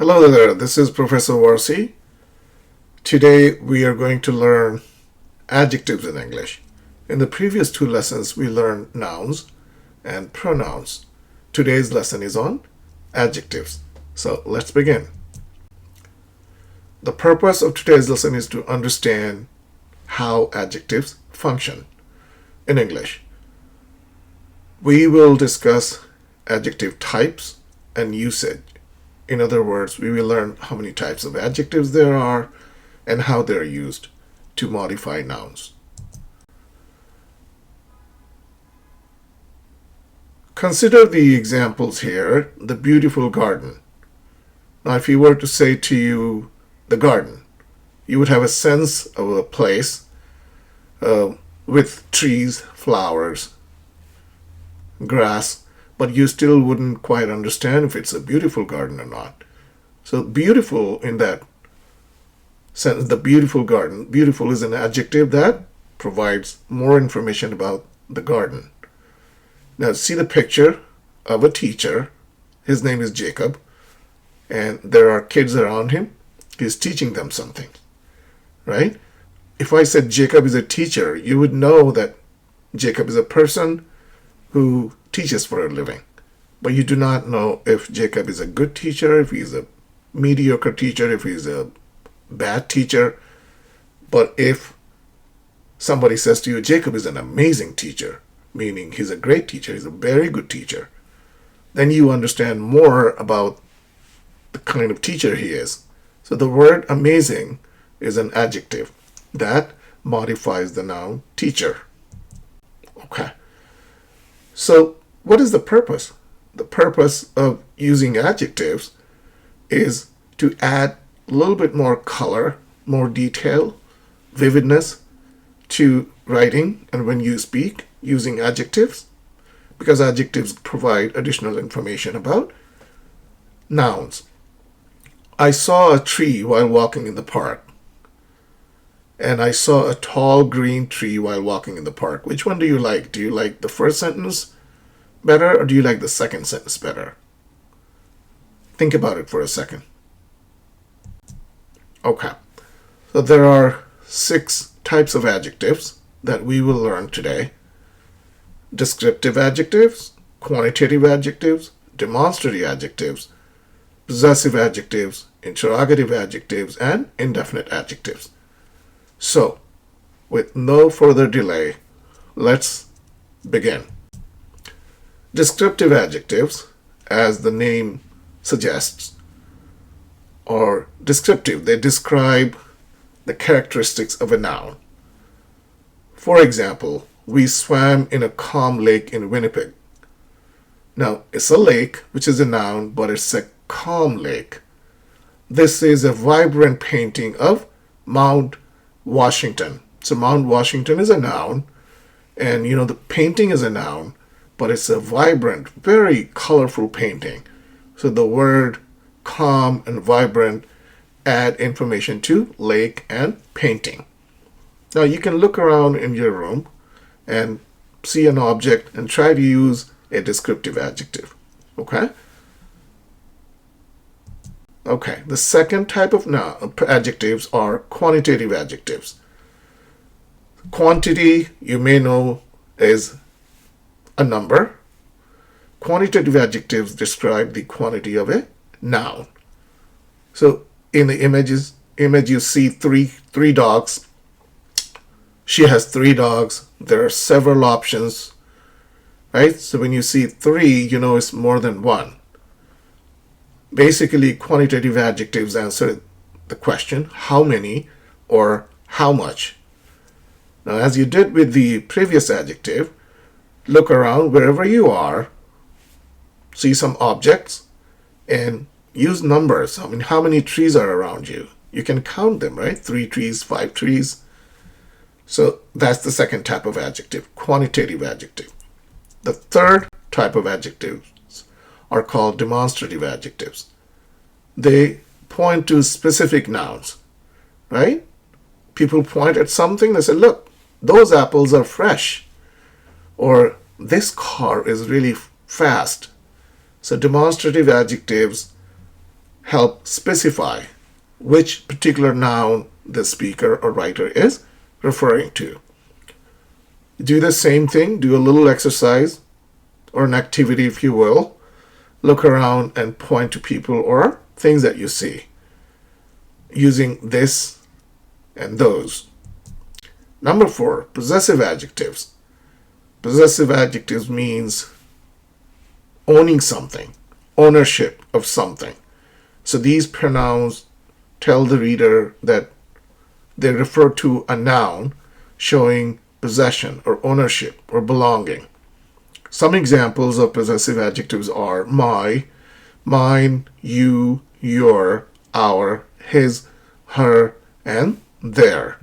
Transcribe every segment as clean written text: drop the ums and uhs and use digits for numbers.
Hello there, this is Professor Warsi. Today we are going to learn adjectives in English. In the previous two lessons we learned nouns and pronouns. Today's lesson is on adjectives. So let's begin. The purpose of today's lesson is to understand how adjectives function in English. We will discuss adjective types and usage. In other words, we will learn how many types of adjectives there are and how they're used to modify nouns. Consider the examples here, the beautiful garden. Now, if you were to say to you, the garden, you would have a sense of a place with trees, flowers, grass, but you still wouldn't quite understand if it's a beautiful garden or not. So beautiful in that sense, the beautiful garden. Beautiful is an adjective that provides more information about the garden. Now see the picture of a teacher. His name is Jacob, and there are kids around him. He's teaching them something, right? If I said Jacob is a teacher, you would know that Jacob is a person who teaches for a living. But you do not know if Jacob is a good teacher, if he's a mediocre teacher, if he's a bad teacher. But if somebody says to you, Jacob is an amazing teacher, meaning he's a great teacher, he's a very good teacher, then you understand more about the kind of teacher he is. So the word amazing is an adjective that modifies the noun teacher. Okay. So what is the purpose? The purpose of using adjectives is to add a little bit more color, more detail, vividness to writing and when you speak using adjectives, because adjectives provide additional information about nouns. I saw a tree while walking in the park, and I saw a tall green tree while walking in the park. Which one do you like? Do you like the first sentence better, or do you like the second sentence better? Think about it for a second. Okay, so there are 6 types of adjectives that we will learn today. Descriptive adjectives, quantitative adjectives, demonstrative adjectives, possessive adjectives, interrogative adjectives, and indefinite adjectives. So, with no further delay, let's begin. Descriptive adjectives, as the name suggests, are descriptive. They describe the characteristics of a noun. For example, we swam in a calm lake in Winnipeg. Now, it's a lake, which is a noun, but it's a calm lake. This is a vibrant painting of Mount Washington. So Mount Washington is a noun, and the painting is a noun, but it's a vibrant, very colorful painting. So the word calm and vibrant add information to lake and painting. Now you can look around in your room and see an object and try to use a descriptive adjective. Okay? Okay, the second type of adjectives are quantitative adjectives. Quantity, you may know, is a number. Quantitative adjectives describe the quantity of a noun. So in the image you see three dogs. She has 3 dogs. There are several options, right? So when you see 3, you know it's more than 1. Basically, quantitative adjectives answer the question, how many or how much. Now, as you did with the previous adjective, look around wherever you are, see some objects, and use numbers. I mean, how many trees are around you? You can count them, right? 3 trees, 5 trees. So that's the second type of adjective, quantitative adjective. The third type of adjectives are called demonstrative adjectives. They point to specific nouns, right? People point at something, they say, look, those apples are fresh, or this car is really fast. So demonstrative adjectives help specify which particular noun the speaker or writer is referring to. Do the same thing, do a little exercise or an activity, if you will. Look around and point to people or things that you see using this and those. Number 4, possessive adjectives. Possessive adjectives means owning something, ownership of something. So these pronouns tell the reader that they refer to a noun showing possession or ownership or belonging. Some examples of possessive adjectives are my, mine, you, your, our, his, her, and their.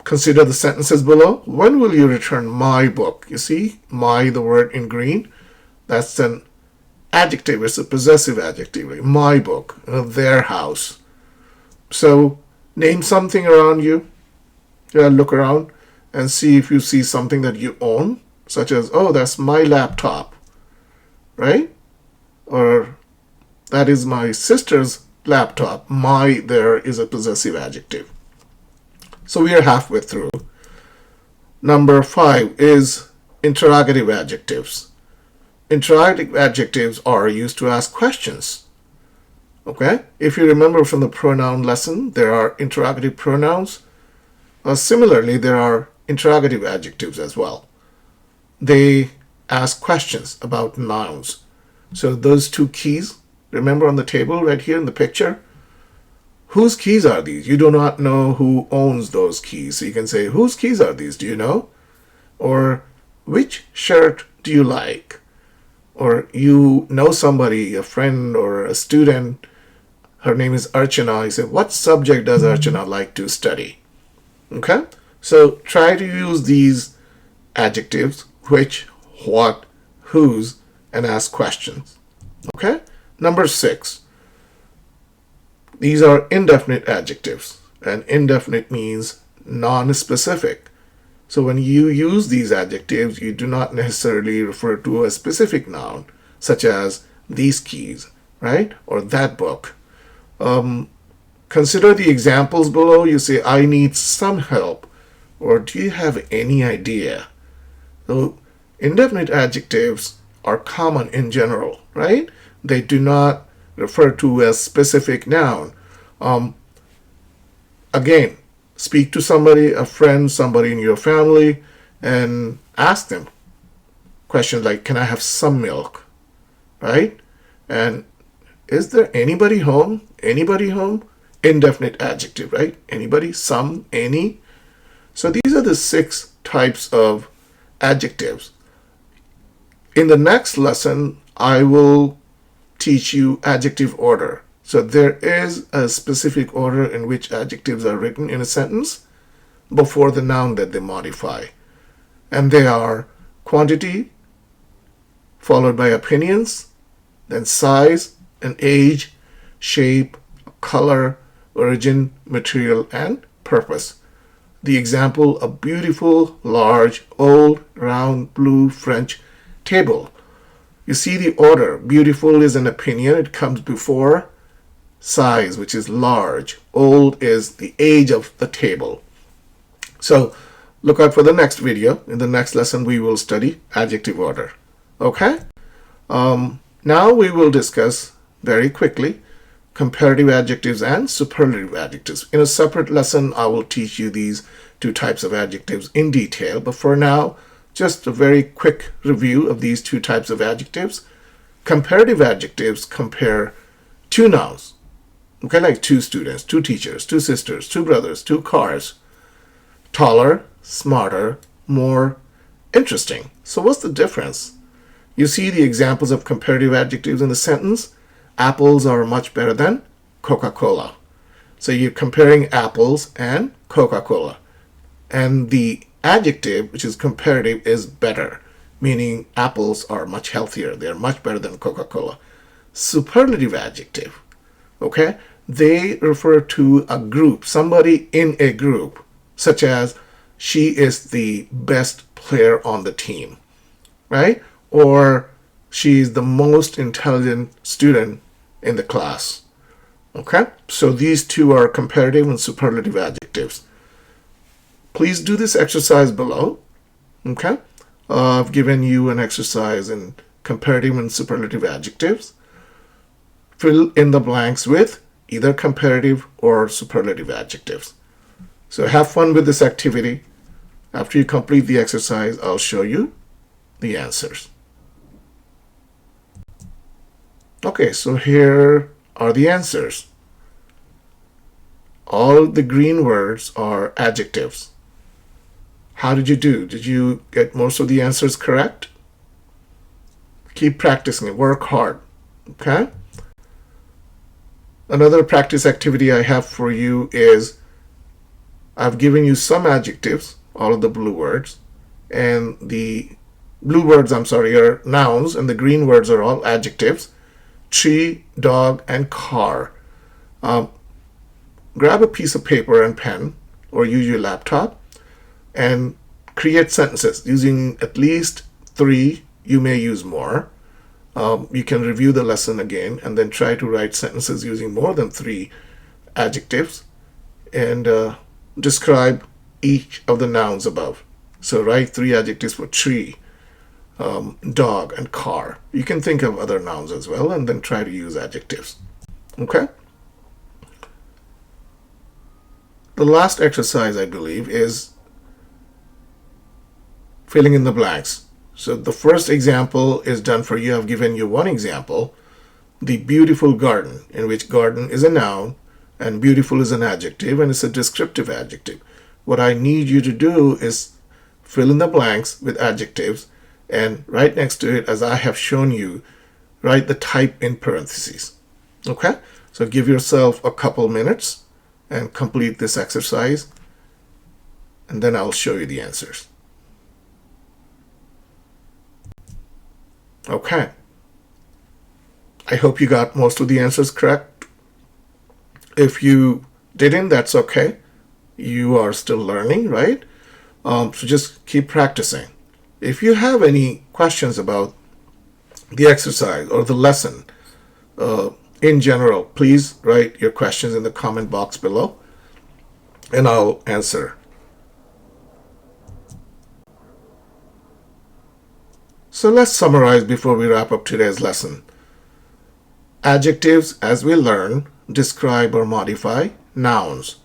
Consider the sentences below. When will you return my book? You see, my, the word in green, that's an adjective. It's a possessive adjective. My book, their house. So name something around you. Look around and see if you see something that you own, such as, oh, that's my laptop, right? Or that is my sister's laptop. My there is a possessive adjective. So we are halfway through. Number 5 is interrogative adjectives. Interrogative adjectives are used to ask questions. Okay? If you remember from the pronoun lesson, there are interrogative pronouns. Similarly, there are interrogative adjectives as well. They ask questions about nouns. So those two keys, remember on the table right here in the picture? Whose keys are these? You do not know who owns those keys. So you can say, whose keys are these? Do you know? Or which shirt do you like? Or you know somebody, a friend or a student, her name is Archana. You say, what subject does Archana like to study? Okay? So try to use these adjectives, which, what, whose, and ask questions. Okay? Number 6. These are indefinite adjectives. And indefinite means non-specific. So when you use these adjectives, you do not necessarily refer to a specific noun, such as these keys, right? Or that book. Consider the examples below. You say, I need some help. Or do you have any idea? So indefinite adjectives are common in general, right? They do not refer to a specific noun. Again, speak to somebody, a friend, somebody in your family, and ask them questions like, can I have some milk? Right? And is there anybody home? Anybody home? Indefinite adjective, right? Anybody, some, any. So these are the 6 types of adjectives. In the next lesson, I will teach you adjective order. So there is a specific order in which adjectives are written in a sentence before the noun that they modify. And they are quantity, followed by opinions, then size and age, shape, color, origin, material, and purpose. The example, a beautiful, large, old, round, blue French table. You see the order. Beautiful is an opinion. It comes before size, which is large. Old is the age of the table. So look out for the next video. In the next lesson, we will study adjective order. Okay? Now we will discuss very quickly comparative adjectives and superlative adjectives. In a separate lesson, I will teach you these 2 types of adjectives in detail. But for now, just a very quick review of these 2 types of adjectives. Comparative adjectives compare 2 nouns. Okay, like 2 students, 2 teachers, 2 sisters, 2 brothers, 2 cars. Taller, smarter, more interesting. So what's the difference? You see the examples of comparative adjectives in the sentence. Apples are much better than Coca-Cola. So you're comparing apples and Coca-Cola. And the adjective, which is comparative, is better, meaning apples are much healthier. They're much better than Coca-Cola. Superlative adjective, okay? They refer to a group, somebody in a group, such as she is the best player on the team, right? Or she is the most intelligent student in the class. Okay, so these two are comparative and superlative adjectives. Please do this exercise below. Okay, I've given you an exercise in comparative and superlative adjectives. Fill in the blanks with either comparative or superlative adjectives. So have fun with this activity. After you complete the exercise, I'll show you the answers. Okay, so here are the answers. All the green words are adjectives. How did you do? Did you get most of the answers correct? Keep practicing it. Work hard. Okay? Another practice activity I have for you is I've given you some adjectives, all of the blue words, and the blue words, are nouns, and the green words are all adjectives. Tree, dog, and car. Grab a piece of paper and pen, or use your laptop, and create sentences using at least 3. You may use more. You can review the lesson again and then try to write sentences using more than 3 adjectives and describe each of the nouns above. So write 3 adjectives for tree, dog, and car. You can think of other nouns as well and then try to use adjectives. Okay? The last exercise, I believe, is filling in the blanks. So the first example is done for you. I've given you one example, the beautiful garden, in which garden is a noun and beautiful is an adjective, and it's a descriptive adjective. What I need you to do is fill in the blanks with adjectives, and right next to it, as I have shown you, write the type in parentheses. Okay? So give yourself a couple minutes and complete this exercise, and then I'll show you the answers. Okay. I hope you got most of the answers correct. If you didn't, that's okay. You are still learning, right? So just keep practicing. If you have any questions about the exercise or the lesson in general, please write your questions in the comment box below and I'll answer. So let's summarize before we wrap up today's lesson. Adjectives, as we learn, describe or modify nouns.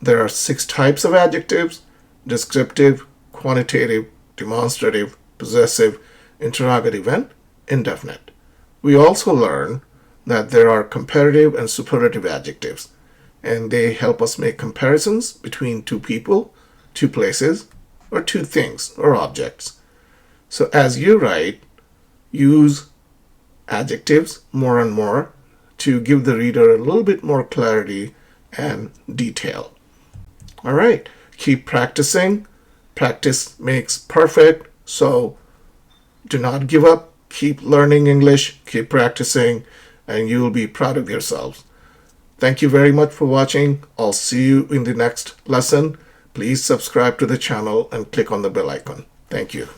There are 6 types of adjectives: descriptive, quantitative, demonstrative, possessive, interrogative, and indefinite. We also learn that there are comparative and superlative adjectives, and they help us make comparisons between 2 people, 2 places, or 2 things or objects. So as you write, use adjectives more and more to give the reader a little bit more clarity and detail. All right, keep practicing. Practice makes perfect, so do not give up. Keep learning English, keep practicing, and you will be proud of yourselves. Thank you very much for watching. I'll see you in the next lesson. Please subscribe to the channel and click on the bell icon. Thank you.